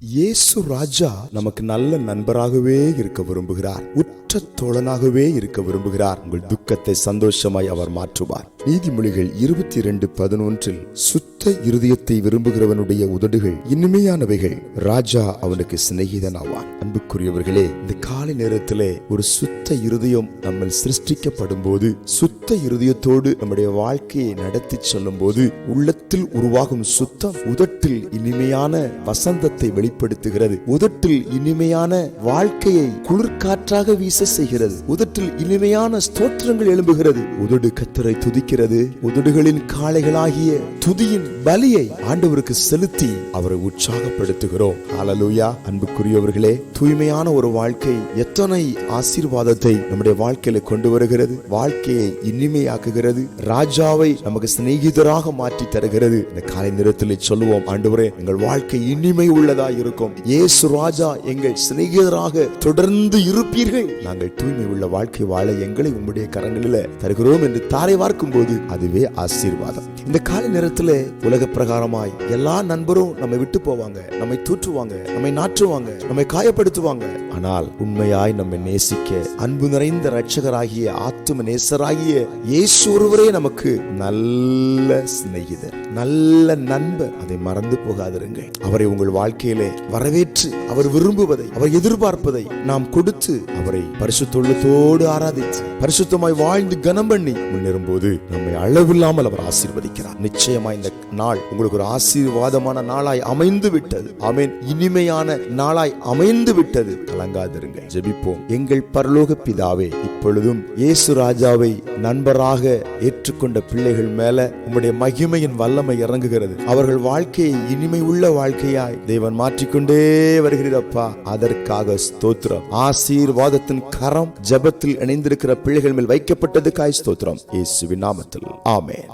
இயேசு ராஜா நமக்கு நல்ல நண்பராகவே இருக்க விரும்புகிறார். உற்ற தோழனாகவே இருக்க விரும்புகிறார். உங்கள் துக்கத்தை சந்தோஷமாய் அவர் மாற்றுவார். நீதிமொழிகள் 22:11 சுத்த இருதயத்தை விரும்புகிறவனுடைய உதடுகள் இனிமையானவைகள், ராஜா அவனுக்கு சிநேகிதன் ஆவான். அன்புக்குரியவர்களே, இந்த காலை நேரத்திலே ஒரு சுத்த இருதயம் நம்ம சிருஷ்டிக்கப்படும் போது, சுத்த இருதயத்தோடு நம்முடைய வாழ்க்கையை நடத்தி செல்லும் போது, உள்ளத்தில் உருவாகும் சுத்தம் உதட்டில் இனிமையான வசந்தத்தை வெளிப்படுத்துகிறது. உதட்டில் இனிமையான வாழ்க்கையை குளிர்காற்றாக வீச செய்கிறது. உதட்டில் இனிமையான ஸ்தோத்திரங்கள் எழும்புகிறது. உதடு கர்த்தரை துதிக்கிறது. உதடுகளின் காளைகளாகிய துதியின் பலியை ஆண்டவருக்கு செலுத்தி அவரை உற்சாகப்படுத்துகிறோம். ஹல்லேலூயா. அன்புக்குரியவர்களே, தூய்மையான ஒரு வாழ்க்கை எத்தனை ஆசீர்வாதத்தை நம்முடைய வாழ்க்கையில கொண்டு வருகிறது. வாழ்க்கையை இனிமையாக்குகிறது. ராஜாவை நமக்கு சிநேகிதராக மாற்றி தருகிறது. இந்த காலை நேரத்தில் சொல்லுவோம், ஆண்டவரே, எங்கள் வாழ்க்கை இனிமை உள்ளதா இருக்கும். இயேசு ராஜா எங்கள் சிநேகிதராக தொடர்ந்து இருப்பீர்கள். நாங்கள் தூய்மை உள்ள வாழ்க்கை வாழ எங்களை உம்முடைய கரங்களில் தருகிறோம் என்று தாரை வார்க்கும் போது அதுவே ஆசீர்வாதம். இந்த காலை நேரத்தில் உலக பிரகாரமாய் எல்லா நண்பரும் நம்மை விட்டு போவாங்க, நம்மை தூற்றுவாங்க, நம்மை நாற்றுவாங்க, நம்மை காயப்படுத்துவாங்க. ஆனால் உண்மையாய் நம்மை நேசிக்க அன்பு நிறைந்த இரட்சகராகிய ஆத்தும நேசராகிய இயேசு ஒருவரே நமக்கு நல்ல சிநேகிதர், நல்ல நண்பர். அதை மறந்து போகாதிருங்கள். அவரை உங்கள் வாழ்க்கையிலே வரவேற்று அவர் விரும்புவதை, அவர் எதிர்பார்ப்பதை நாம் கொடுத்து அவரை பரிசுத்தோடு ஆராதித்து பரிசுத்தமாய் வாழ்ந்து கனம் பண்ணி முன்னேறும் போது நம்மை அளவில்லாமல் அவர் ஆசீர்வதிக்கிறார். நிச்சயமா இந்த நாள் உங்களுக்கு ஒரு ஆசீர்வாதமான நாளாய் அமைந்து விட்டது. ஆமென். இனிமையான நாளாய் அமைந்து விட்டது. கலங்காதிருங்கள். ஜெபிப்போம். எங்கள் பரலோக பிதாவே, இப்பொழுதும் இயேசு ராஜாவை நண்பராக ஏற்றுக்கொண்ட பிள்ளைகள் மேல உம்முடைய மகிமையின் வல்லமை இறங்குகிறது. அவர்கள் வாழ்க்கையை இனிமை உள்ள வாழ்க்கையாய் தேவன் மாற்றிக்கொண்டே வருகிறப்பா. அதற்காக ஸ்தோத்திரம். ஆசீர்வாதத்தின் கரம் ஜெபத்தில் இணைந்திருக்கிற பிள்ளைகள் மேல் வைக்கப்பட்டதுக்காய் ஸ்தோத்திரம். இயேசுவின் நாமத்தில் ஆமென்.